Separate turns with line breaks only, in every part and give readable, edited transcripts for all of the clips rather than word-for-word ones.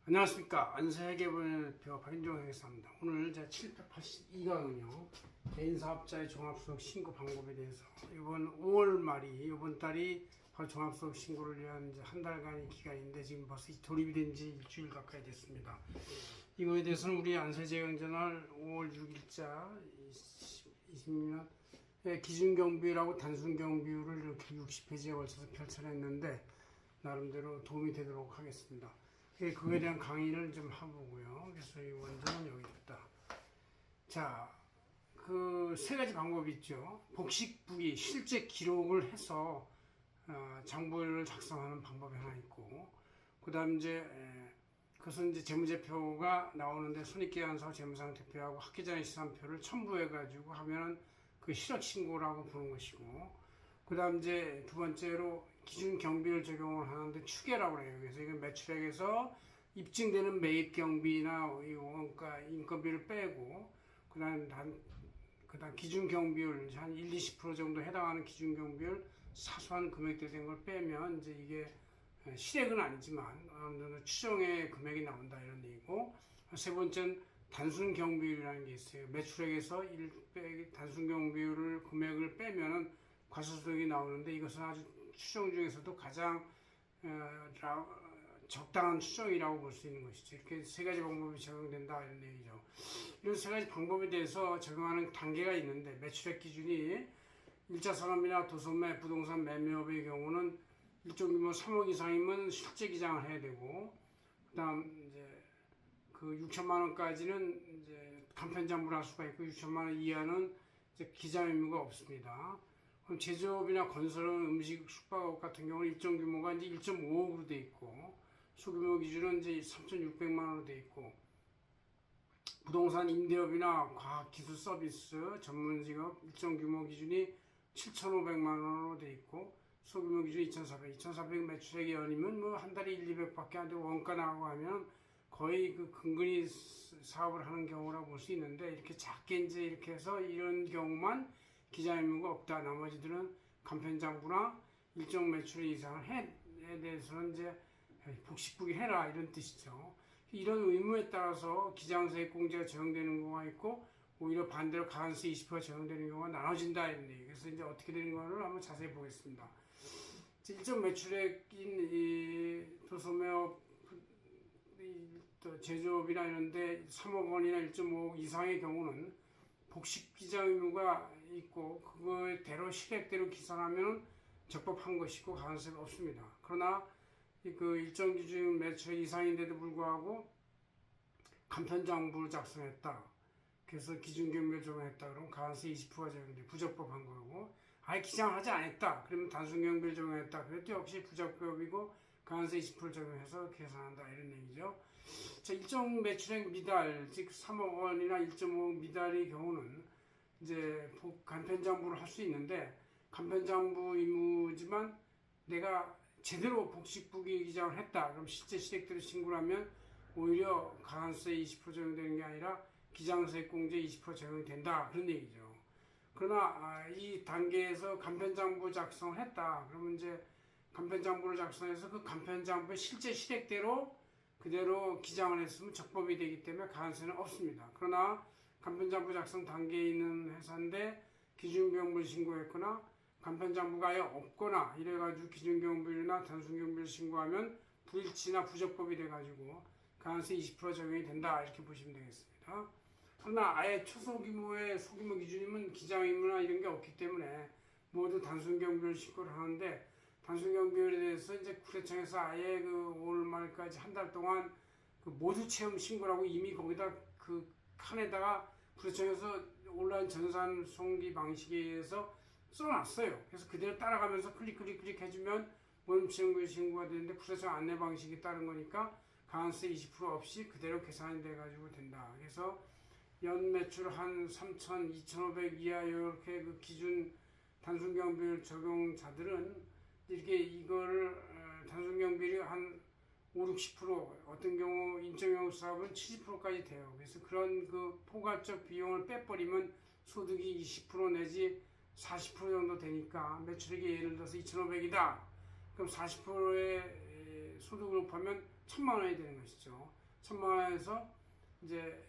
안녕하십니까. 안세계분표 박인종 회계사입니다. 오늘 제 782강은요 개인사업자의 종합소득 신고 방법에 대해서 이번 5월 말이 이번 달이 바로 종합소득 신고를 위한 이제 한 달간의 기간인데 지금 벌써 돌입이 된 지 일주일 가까이 됐습니다. 이거에 대해서는 우리 안세제강저널 5월 6일자 20년 기준경비율하고 단순경비율을 이렇게 60페이지에 걸쳐서 펼쳐냈는데 나름대로 도움이 되도록 하겠습니다. 그거에 대한 강의를 좀 해보고요. 그래서 이 원전은 여기 있다. 자, 그 세 가지 방법이 있죠. 복식부기, 실제 기록을 해서 장부를 작성하는 방법이 하나 있고, 그 다음 그것은 이제 재무제표가 나오는데 손익계산서 재무상태표하고 학계장애시산표를 첨부해가지고 하면은 그 실업신고라고 부르는 것이고, 그 다음 두 번째로 기준 경비를 적용을 하는데 추계라고 해요. 그래서 이건 매출액에서 입증되는 매입 경비나 원가 인건비를 빼고, 그 다음 기준 경비율 한 1, 20% 정도 해당하는 기준 경비율 사소한 금액들 된 걸 빼면 이제 이게 실액은 아니지만 어느 정도 추정의 금액이 나온다 이런 얘기고, 세 번째는 단순 경비율이라는 게 있어요. 매출액에서 단순 경비율을 금액을 빼면은 과소득이 나오는데 이것은 아주 추정 중에서도 가장 적당한 추정이라고 볼 수 있는 것이죠. 이렇게 세 가지 방법이 적용된다 이런 얘기죠. 이런 세 가지 방법에 대해서 적용하는 단계가 있는데 매출액 기준이 1차 산업이나 도소매, 부동산 매매업의 경우는 일정 규모 3억 이상이면 실제 기장을 해야 되고, 그다음 이제 그 6천만 원까지는 이제 간편장부를 할 수가 있고 6천만 원 이하는 이제 기장 의무가 없습니다. 그럼 제조업이나 건설은 음식, 숙박업 같은 경우는 일정 규모가 이제 1.5억으로 돼 있고, 소규모 기준은 이제 3,600만 원으로 돼 있고, 부동산 임대업이나 과학기술 서비스 전문 직업 일정 규모 기준이 7,500만 원으로 돼 있고, 소규모 기준 2,400 매출액이 아니면 뭐 한 달에 1, 200밖에 안 되고 원가 나가고 하면 거의 그 근근히 사업을 하는 경우라고 볼 수 있는데, 이렇게 작게 이제 이렇게 해서 이런 경우만 기장 의무가 없다. 나머지들은 간편장부나 일정 매출 이상을 해 대해서는 이제 복식부기 해라 이런 뜻이죠. 이런 의무에 따라서 기장세액공제가 적용되는 경우가 있고, 오히려 반대로 가산세 20% 적용되는 경우가 나눠진다 이런 얘기. 그래서 이제 어떻게 되는 거를 한번 자세히 보겠습니다. 일정 매출액인 이 도소매업, 또 제조업이나 이런데 3억 원이나 1.5억 이상의 경우는 복식 기장 의무가 있고 그거대로 실액대로 계산하면 적법한 것이고 가산세가 없습니다. 그러나 그 일정 기준 매출액 이상인데도 불구하고 간편장부를 작성했다. 그래서 기준경비를 적용했다. 그러면 가산세 20%가 적용돼 부적법한 거고, 아예 기장하지 않았다. 그러면 단순경비를 적용했다. 그것도 역시 부적법이고 가산세 20%를 적용해서 계산한다 이런 얘기죠. 자, 일정 매출액 미달, 즉 3억 원이나 1.5억 미달의 경우는 이제 간편장부를 할 수 있는데, 간편장부 의무지만 내가 제대로 복식부기 기장을 했다. 그럼 실제 실액대로 신고를 하면 오히려 가산세 20% 적용되는 게 아니라 기장세액공제 20% 적용이 된다. 그런 얘기죠. 그러나 이 단계에서 간편장부 작성을 했다. 그러면 이제 간편장부를 작성해서 그 간편장부의 실제 실액대로 그대로 기장을 했으면 적법이 되기 때문에 가산세는 없습니다. 그러나 간편장부 작성 단계에 있는 회사인데 기준경비를 신고했거나 간편장부가 아예 없거나 이래가지고 기준경비나 단순경비를 신고하면 불일치나 부적법이 돼가지고 가산세 20% 적용이 된다 이렇게 보시면 되겠습니다. 그러나 아예 초소규모의 소규모 기준이면 기장의무나 이런 게 없기 때문에 모두 단순경비를 신고를 하는데, 단순경비율에 대해서 이제 국세청에서 아예 그 5월 말까지 한 달 동안 그 모두 체험 신고라고 이미 거기다 그 칸에다가 국세청에서 온라인 전산 송기 방식에 의해서 써놨어요. 그래서 그대로 따라가면서 클릭 해주면 모든 체험비 신고가 되는데, 국세청 안내 방식이 따른 거니까 가산세 20% 없이 그대로 계산이 돼가지고 된다. 그래서 연 매출 한 3,000, 2,500 이하 이렇게 그 기준 단순경비율 적용자들은 이렇게 이거를 단순경비율이 한 5, 60% 어떤 경우 인적영업 사업은 70%까지 돼요. 그래서 그런 그 포괄적 비용을 빼버리면 소득이 20% 내지 40% 정도 되니까, 매출액이 예를 들어서 2,500이다. 그럼 40%의 소득을 곱하면 1,000만 원이 되는 것이죠. 1,000만 원에서 이제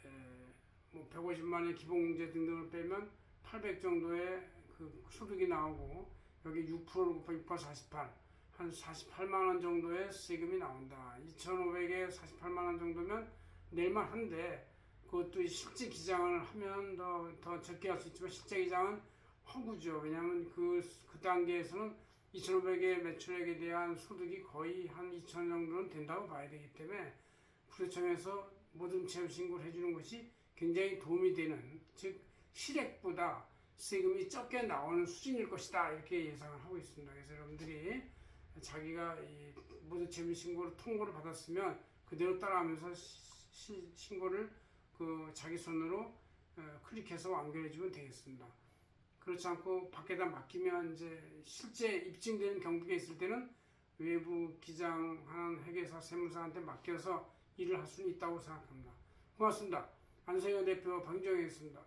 뭐 150만 원의 기본공제 등등을 빼면 800 정도의 그 소득이 나오고 여기 6%를 곱하기 6% 48, 한 48만 원 정도의 세금이 나온다. 2,500에 48만 원 정도면 낼만 한데 그것도 실제 기장을 하면 더 적게 할 수 있지만 실제 기장은 허구죠. 왜냐하면 그 단계에서는 2,500의 매출액에 대한 소득이 거의 한 2,000 정도는 된다고 봐야 되기 때문에 구세청에서 모든 체험 신고를 해주는 것이 굉장히 도움이 되는, 즉 실액보다 세금이 적게 나오는 수준일 것이다 이렇게 예상을 하고 있습니다. 그래서 여러분들이 자기가 이 모든 체험 신고를 통고를 받았으면 그대로 따라하면서 신고를 그 자기 손으로 클릭해서 완결해주면 되겠습니다. 그렇지 않고 밖에다 맡기면 이제 실제 입증되는 경비가 있을 때는 외부 기장하는 회계사 세무사한테 맡겨서 일을 할 수는 있다고 생각합니다. 고맙습니다. 안성현 대표 박인정이었습니다.